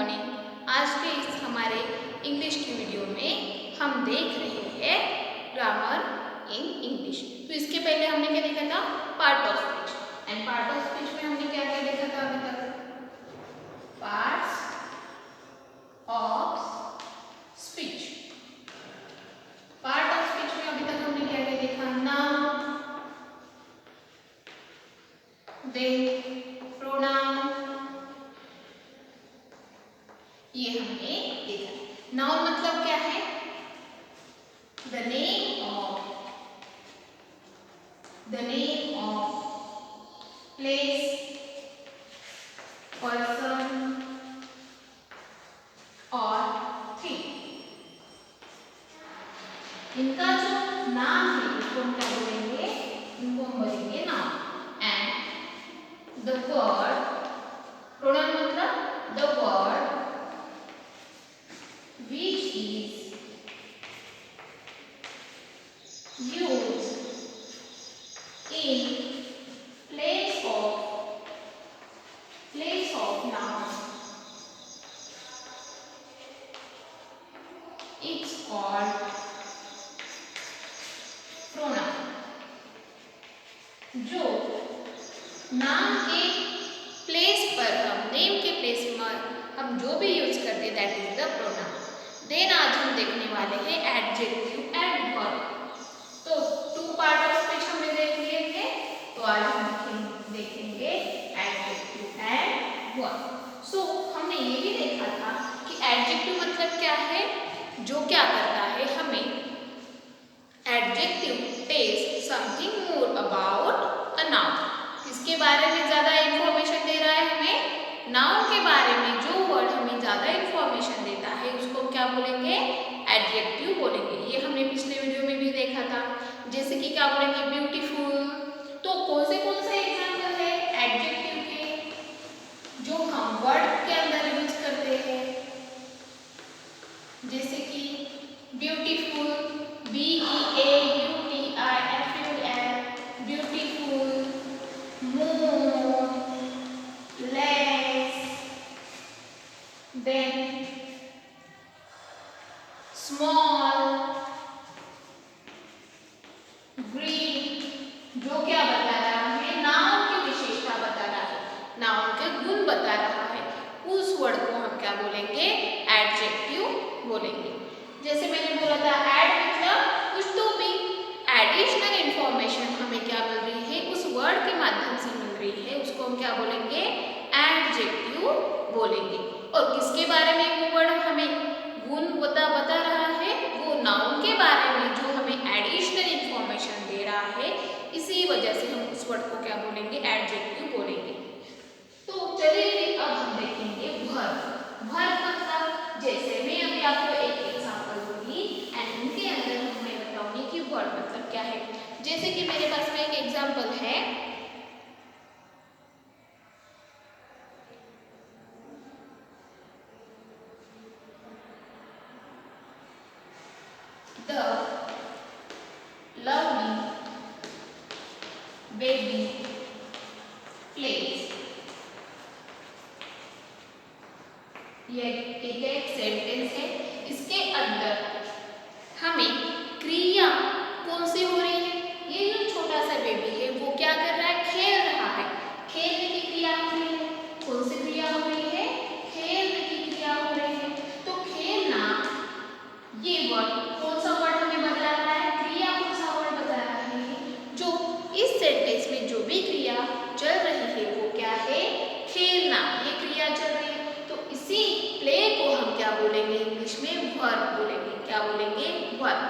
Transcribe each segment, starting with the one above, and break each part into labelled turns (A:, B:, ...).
A: Morning. आज के इस हमारे इंग्लिश की वीडियो में हम देख रहे हैं ग्रामर इन इंग्लिश। तो इसके पहले हमने क्या देखा था? Part of speech. And part of speech में हमने क्या क्या देखा था अभी तक? Parts of speech. Part of speech में अभी तक हमने क्या क्या देखा? नाउन, देन प्रोनाउन, ये हमने देखा। नाउन मतलब क्या है? The name of place, person और थिंग। इनका जो नाम है इसको हम क्या बोलेंगे? इनको हम बोलेंगे noun. And the word pronoun मतलब the word which is used in place of noun, it's called pronoun. जो नाम के प्लेस पर हम नेम के प्लेस पर हम जो भी यूज करते हैं that is the pronoun. Then आज हम देखने वाले हैं एडजेक्टिव एंड वर्ब। तो टू पार्ट ऑफ स्पीच हमने देख लिए थे, तो आज हम देखेंगे एडजेक्टिव एंड वर्ब। सो हमने ये भी देखा था कि एडजेक्टिव मतलब क्या है? जो क्या करता है, हमें adjective tells something more about a noun. किसके बारे में ज्यादा इंफॉर्मेशन दे रहा है? हमें नाउन के बारे में। जो वर्ड हमें ज्यादा इंफॉर्मेशन देता है उसको क्या बोलेंगे? एडजेक्टिव बोलेंगे। ये हमने पिछले वीडियो में भी देखा था। जैसे कि क्या बोलेंगे? ब्यूटीफुल। तो कौन से एग्जांपल है एडजेक्टिव के जो हम वर्ड के अंदर यूज करते हैं? जैसे कि beautiful, beautiful, beautiful, more, less, then small, green। जो क्या बता रहा है? नाउन की विशेषता बता रहा है, नाउन के गुण बता रहा है। उस वर्ड को हम क्या बोलेंगे? एडजेक्टिव बोलेंगे। जैसे मैंने बोला था एड मतलब कुछ तो भी एडिशनल इंफॉर्मेशन हमें क्या मिल रही है, उस वर्ड के माध्यम से मिल रही है, उसको हम क्या बोलेंगे? एडजेक्टिव बोलेंगे। और किसके बारे में वो वर्ड हमें गुण बता रहा है? वो नाउन के बारे में जो हमें एडिशनल इंफॉर्मेशन दे रहा है। इसी वजह से हम उस वर्ड को क्या बोलेंगे? एडजेक्टिव बोलेंगे। तो चलिए अब हम देखेंगे वर्ब। वर्ब मतलब जैसे मैं अभी आपको एक एग्जांपल दूंगी एंड उनके अंदर मैं बताऊंगी कि वर्ब मतलब क्या है। जैसे कि मेरे पास में एक एग्जांपल है, द लवली बेबी प्लेज। ये एक सेंटेंस है। इसके अंदर हमें क्रिया कौन सी हो रही है? ये जो छोटा सा बेबी है वो क्या कर रहा है? खेल रहा है। खेलने की क्रिया हो रही है। कौन सी क्रिया हो रही है? खेलने की क्रिया हो रही है। तो खेलना, ये वर्ड कौन सा वर्ड हमें बता रहा है? क्रिया कौन सा वर्ड बता रहा है? जो इस सेंटेंस में जो भी क्रिया चल रही है वो क्या है? खेलना। ये क्रिया चल रही है। तो इसी प्ले को हम क्या बोलेंगे? इंग्लिश में वर्ब बोलेंगे। क्या बोलेंगे? वर्ब।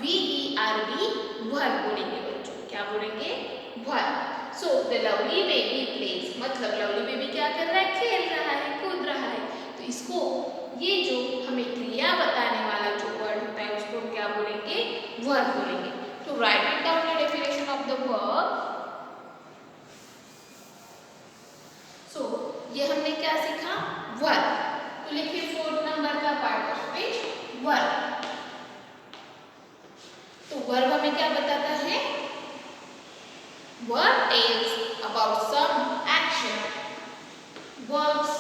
A: VERB वर्ब बोलेंगे बच्चों। क्या बोलेंगे? Verb. So the lovely baby plays मतलब लवली बेबी क्या कर रहा है? खेल रहा है, कूद रहा है। तो इसको, ये जो हमें क्रिया बताने वाला जो वर्ड होता है उसको हम क्या बोलेंगे? वर्ब बोलेंगे। तो write it down the definition of the verb. So ये हमने क्या सीखा? वर्ब। तो लिखिए 4 नंबर का पार्ट ऑफ स्पीच वर्ब। तो वर्ब हमें क्या बताता है? Verb tells about some action, verbs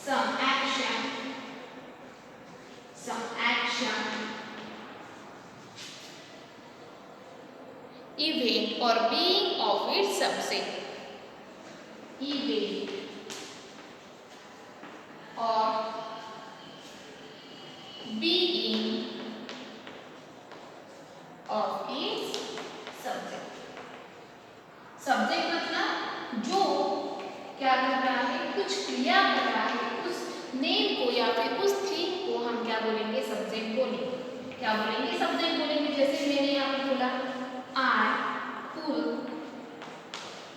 A: some action, event or being of its subject, event or being of its subject. Subject मतलब जो क्या कर रहा है, कुछ क्रिया कर रहा है, उस नेम को या फिर उस थीम को हम क्या बोलेंगे, सब्जेक्ट बोलेंगे। क्या बोलेंगे, सब्जेक्ट बोलेंगे। जैसे मैंने यहाँ पे बोला आई पुल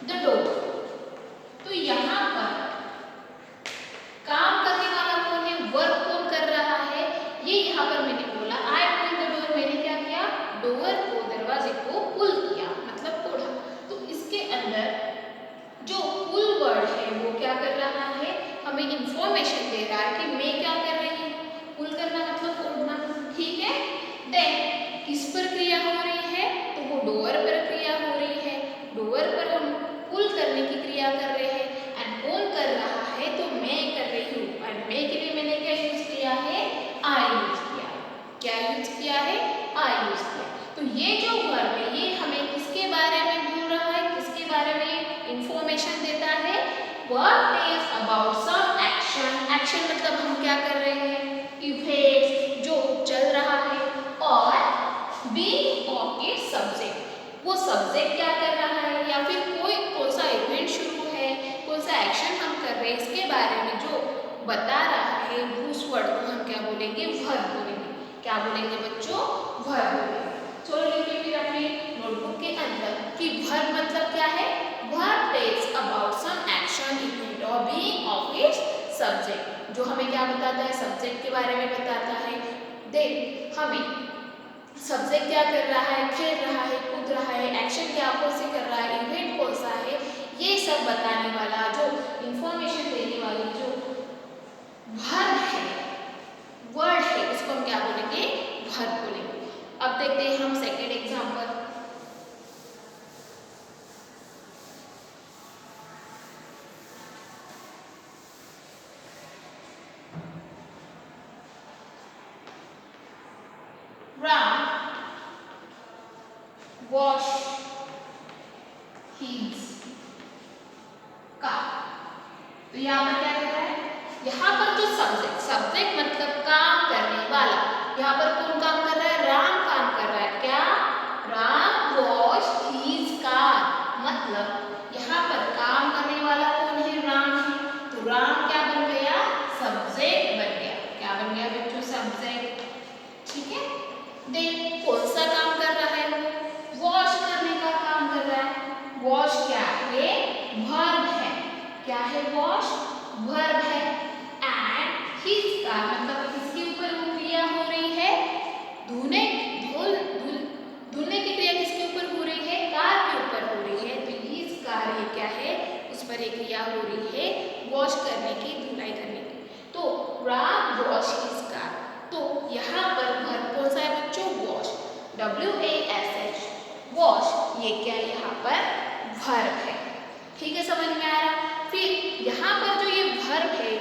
A: द डोर, तो यहाँ पर काम करने वाला कौन है, वर्क कौन कर रहा है, ये यहाँ पर मैंने बोला आई पुल द डोर, मैंने क्या किया, डोर को, दरवाजे को पुल किया, मतलब तोड़ा। तो इसके अंदर जो पुल वर्ड है वो क्या कर रहा है, हमें इंफॉर्मेशन दे रहा है कि मैं क्या कर रही हूँ, पुल करना मतलब तोड़ना, ठीक है। देन किस पर क्रिया हो रही है, तो वो डोर पर क्रिया हो रही है, डोर पर हम पुल करने की क्रिया कर रहे हैं। एंड कौन कर रहा है, तो मैं कर रही हूँ। एंड मैं के लिए मैंने क्या यूज किया है, आई यूज किया। क्या यूज किया है, आई यूज किया। तो ये जो वर्ब है ये हमें किसके बारे में बोल रहा है, किसके बारे में इंफॉर्मेशन देता है, verb tells about some action. Action मतलब हम क्या कर रहे हैं, इवेंट्स जो चल रहा है, और बीइंग ऑफ इट्स सब्जेक्ट, वो सब्जेक्ट क्या कर रहा है, या फिर कोई कौन सा इवेंट शुरू है, कौन सा एक्शन हम कर रहे हैं, इसके बारे में जो बता रहा है, उस वर्ड को हम क्या बोलेंगे, वर्ब बोलेंगे। क्या बोलेंगे बच्चों, वर्ब बोलेंगे। चलो लिखिए फिर अपने नोटबुक के अंदर कि वर्ब मतलब क्या है, verb tells about some action, event और बीइंग ऑफ इट्स सब्जेक्ट, जो हमें क्या बताता है, सब्जेक्ट के बारे में बताता है। देन हमें सब्जेक्ट क्या कर रहा है, खेल रहा है, कूद रहा है, एक्शन क्या कौन से कर रहा है, इवेंट कौन सा है, ये सब बताने वाला, जो इंफॉर्मेशन देने वाली जो वर्ब है, वर्ड है, उसको हम क्या बोलेंगे, वर्ब बोलेंगे। अब देखते हैं हम second example. Ram wash his car, तो यहाँ पर क्या कर रहा है, यहाँ पर जो सब्जेक्ट, सब्जेक्ट मतलब काम करने वाला, यहाँ पर कौन काम कर रहा है, राम काम कर रहा है। क्या, राम वॉश हिज कार, मतलब यहाँ पर काम करने वाला कौन है, राम है। तो राम क्या बन गया, सब्जेक्ट बन गया। क्या बन गया बच्चों, सब्जेक्ट, ठीक है। देन कौन सा काम कर रहा है, वॉश करने का काम कर रहा है। वॉश क्या है, वर्ब है। क्या है, वॉश वर्ब है। एंड हिज कार मतलब किसके ऊपर वो क्रिया हो रही है, धोने, धुलने की क्रिया किसके ऊपर हो रही है, कार के ऊपर हो रही है। तो हिज कार ये क्या है, उस पर एक क्रिया हो रही है वॉश करने की, धुलाई करने की। तो राम वॉश हिज कार, तो यहाँ पर वर्ब कौन सा है बच्चों, वॉश, WASH, वॉश, ये क्या है, यहाँ पर वर्ब है। ठीक है, समझ में आ रहा। फिर यहाँ पर जो ये वर्ब है,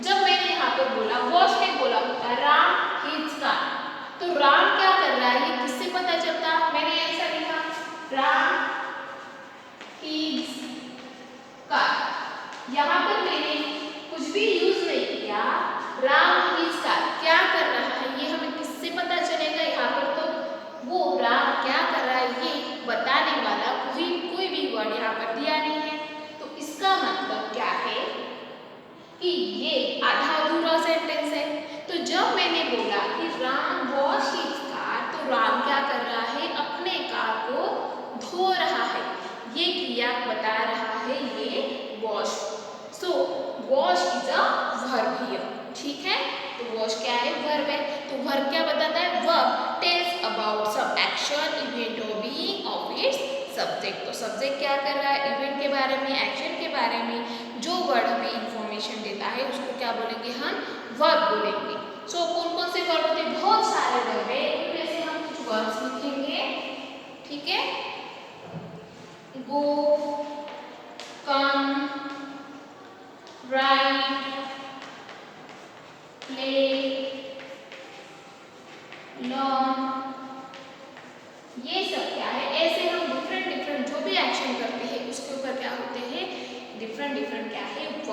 A: जब मैंने यहाँ पर बोला वॉश ने बोला होता राम हिज कार, तो राम क्या कर रहा है, ये किससे पता चलता, मैंने ऐसा लिखा राम हिज कार। यहाँ पर मैंने कुछ भी यूज नहीं किया, राम हिज कार क्या कर रहा है, ये हमें किससे पता चलेगा, यहाँ पर तो वो राम क्या कर रहा है ये बताने वाला कोई भी वर्ड यहाँ पर दिया नहीं है। तो इसका मतलब क्या है कि ये आधा अधूरा सेंटेंस है। तो जब मैंने बोला कि राम वॉश हिज कार, तो राम क्या कर रहा है, अपने कार को धो रहा है, ये क्रिया बता रहा है, ये wash. So wash is a verb here, ठीक है। तो वॉश क्या है, वर्ब है। तो वर्ब क्या बताता है, verb tells about some action, event और बीइंग ऑफ इट्स सब्जेक्ट। तो सब्जेक्ट क्या कर रहा है, इवेंट के बारे में, एक्शन के बारे में जो वर्ड हमें इंफॉर्मेशन देता है उसको क्या बोलेंगे, हम वर्ब बोलेंगे। सो कौन कौन से वर्ब होते हैं, बहुत सारे वर्ब है, इनमें से हम कुछ वर्ब्स लिखेंगे, ठीक है। गो, कम, राइट,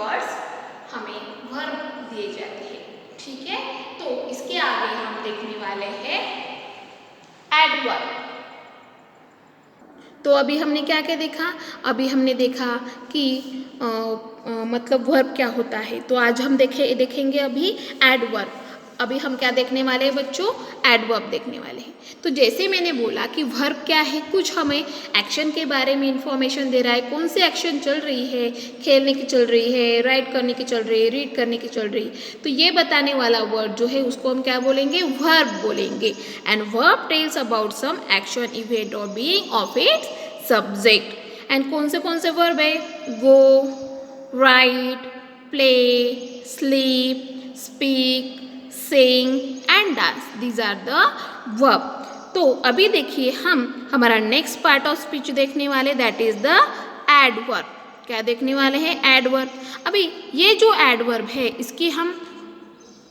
A: वर्ड्स हमें वर्ब दिए जाते हैं। ठीक है, तो इसके आगे हम देखने वाले हैं एडवर्ब। तो अभी हमने क्या क्या देखा? अभी हमने देखा कि मतलब वर्ब क्या होता है। तो आज हम देखेंगे अभी एडवर्ब। अभी हम क्या देखने वाले हैं बच्चों? एडवर्ब देखने वाले हैं। तो जैसे मैंने बोला कि वर्ब क्या है, कुछ हमें एक्शन के बारे में इंफॉर्मेशन दे रहा है, कौन सी एक्शन चल रही है, खेलने की चल रही है, राइट करने की चल रही है, रीड करने की चल रही है। तो ये बताने वाला वर्ड जो है उसको हम क्या बोलेंगे? वर्ब बोलेंगे। And verb tells about some action, event और being of its subject. And कौन से वर्ब है? Go, write, play, sleep, speak, sing and dance. These are the verb. तो अभी देखिए हम हमारा नेक्स्ट पार्ट ऑफ स्पीच देखने वाले, दैट इज द एडवर्ब। क्या देखने वाले हैं? एडवर्ब। अभी ये जो एडवर्ब है इसकी हम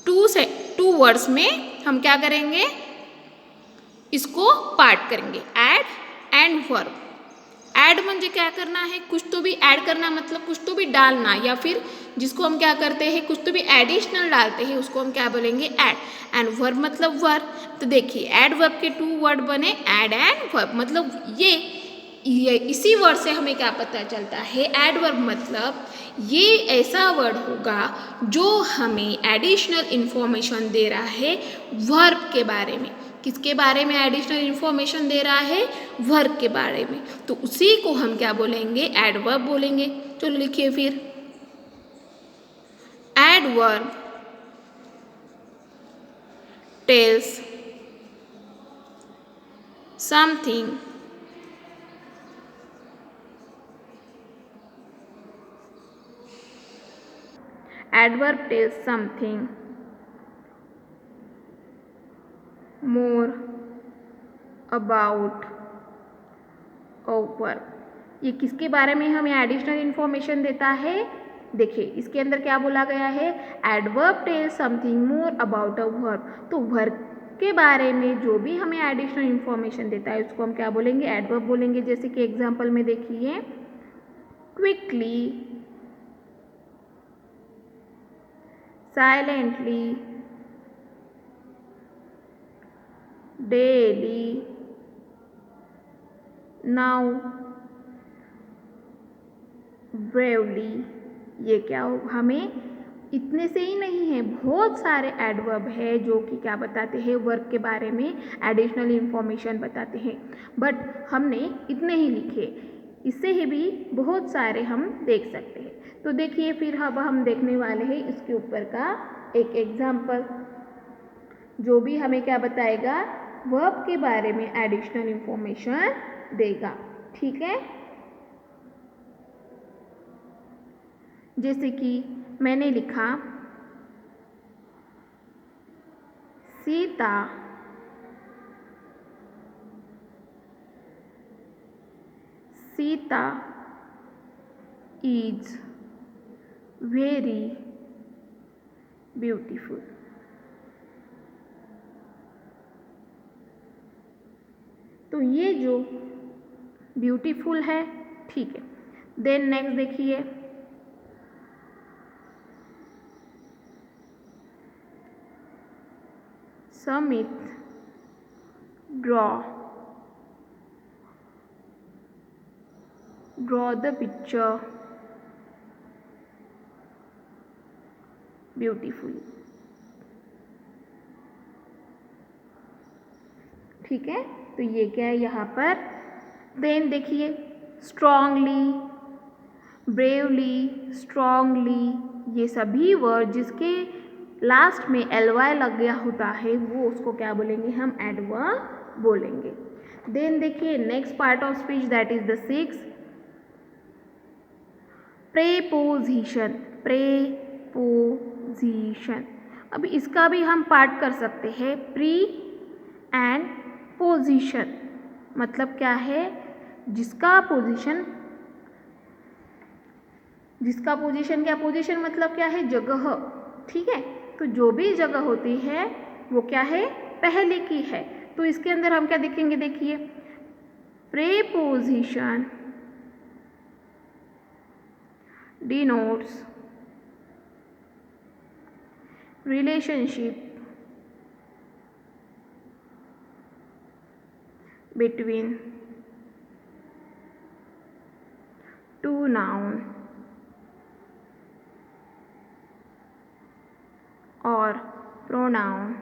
A: टू वर्ड्स में हम क्या करेंगे? इसको पार्ट करेंगे, एड एंड वर्ब। ऐड म्हणजे क्या करना है? कुछ तो भी ऐड करना, मतलब कुछ तो भी डालना, या फिर जिसको हम क्या करते हैं, कुछ तो भी एडिशनल डालते हैं, उसको हम क्या बोलेंगे? ऐड। एंड वर्ब मतलब वर्ब। तो देखिए ऐड वर्ब के 2 वर्ड बने, ऐड एंड वर्ब। मतलब ये इसी वर्ड से हमें क्या पता चलता है? ऐड वर्ब मतलब ये ऐसा वर्ड होगा जो हमें एडिशनल इंफॉर्मेशन दे रहा है वर्ब के बारे में। किसके बारे में एडिशनल इंफॉर्मेशन दे रहा है? वर्ब के बारे में। तो उसी को हम क्या बोलेंगे? एडवर्ब बोलेंगे। चलो लिखिए फिर, adverb tells something adverb tells something more about a verb. ये किसके बारे में हमें एडिशनल इंफॉर्मेशन देता है? देखिए इसके अंदर क्या बोला गया है? Adverb tells something more about a verb. तो वर्ब के बारे में जो भी हमें एडिशनल इंफॉर्मेशन देता है उसको हम क्या बोलेंगे? एडवर्ब बोलेंगे। जैसे कि एग्जांपल में देखिए, quickly, silently, daily, now, bravely. ये क्या हो? हमें इतने से ही नहीं है, बहुत सारे एडवर्ब है जो कि क्या बताते हैं? वर्ब के बारे में एडिशनल इंफॉर्मेशन बताते हैं। बट हमने इतने ही लिखे, इससे ही भी बहुत सारे हम देख सकते हैं। तो देखिए फिर अब हम देखने वाले हैं इसके ऊपर का एक एग्जाम्पल जो भी हमें क्या बताएगा? वर्ब के बारे में एडिशनल इंफॉर्मेशन देगा। ठीक है, जैसे कि मैंने लिखा, Sita Sita is very beautiful. तो ये जो ब्यूटीफुल है, ठीक है। देन नेक्स्ट देखिए, समित ड्रॉ द पिक्चर ब्यूटीफुल। ठीक है, तो ये क्या है यहाँ पर? देन देखिए, स्ट्रांगली, ब्रेवली, स्ट्रांगली, ये सभी वर्ड जिसके लास्ट में ly लग गया होता है वो उसको क्या बोलेंगे? हम एडवर्ब बोलेंगे। देन देखिए next part of speech, that is the 6 preposition. Preposition, अब इसका भी हम पार्ट कर सकते हैं। प्री एंड पोजीशन मतलब क्या है? जिसका पोजीशन क्या? पोजीशन मतलब क्या है? जगह। ठीक है, तो जो भी जगह होती है वो क्या है? पहले की है। तो इसके अंदर हम क्या देखेंगे? देखिए, preposition denotes relationship between two noun or pronoun।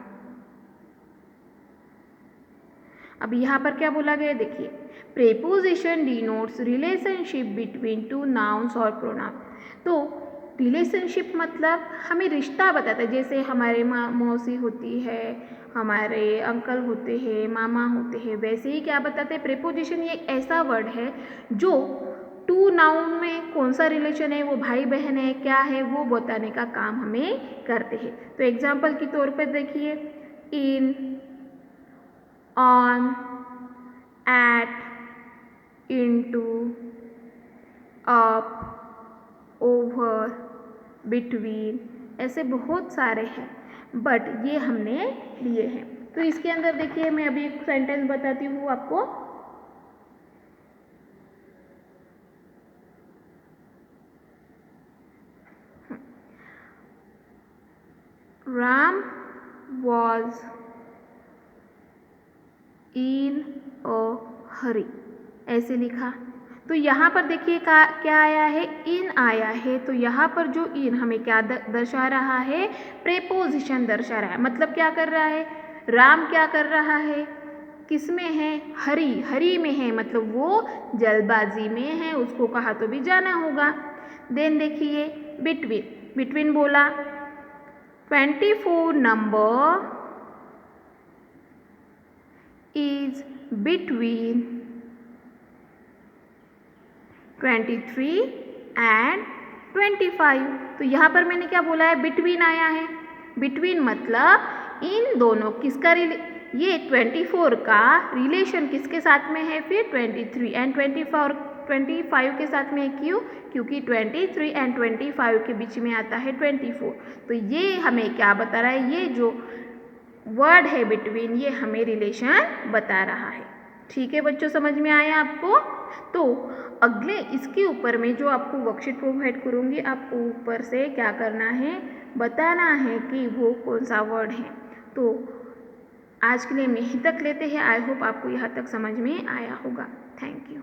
A: अब यहाँ पर क्या बोला गया देखिए, preposition denotes relationship between two nouns और प्रोनाउन। तो रिलेशनशिप मतलब हमें रिश्ता बताता है, जैसे हमारे मौसी होती है, हमारे अंकल होते हैं, मामा होते हैं, वैसे ही क्या बताते हैं प्रेपोजिशन। ये एक ऐसा वर्ड है जो टू नाउन में कौन सा रिलेशन है, वो भाई बहन है क्या है, वो बताने का काम हमें करते हैं। तो एग्जाम्पल के तौर पर देखिए, in, on, at, into, up, over, between, ऐसे बहुत सारे हैं, बट ये हमने लिए हैं। तो इसके अंदर देखिए, मैं अभी एक सेंटेंस बताती हूँ आपको। Ram was in a hurry, ऐसे लिखा। तो यहाँ पर देखिए क्या आया है, इन आया है। तो यहाँ पर जो इन हमें क्या दर्शा रहा है, प्रेपोजिशन दर्शा रहा है। मतलब क्या कर रहा है, राम क्या कर रहा है, किस में है, हरी, हरी में है, मतलब वो जल्दबाजी में है, उसको कहाँ तो भी जाना होगा। देन देखिए बिटवीन, बिटवीन बोला 24 number is between 23 and 25। तो यहाँ पर मैंने क्या बोला है, बिटवीन आया है। बिटवीन मतलब इन दोनों किसका ये 24 का रिलेशन किसके साथ में है, फिर 23 एंड 25 के साथ में है। क्यों, क्योंकि 23 एंड 25 के बीच में आता है 24। तो ये हमें क्या बता रहा है, ये जो वर्ड है बिटवीन, ये हमें रिलेशन बता रहा है। ठीक है बच्चों, समझ में आया आपको। तो अगले इसके ऊपर में जो आपको वर्कशीट प्रोवाइड करूँगी, आपको ऊपर से क्या करना है, बताना है कि वो कौन सा वर्ड है। तो आज के लिए हम यहीं तक लेते हैं। आई होप आपको यहाँ तक समझ में आया होगा। Thank you.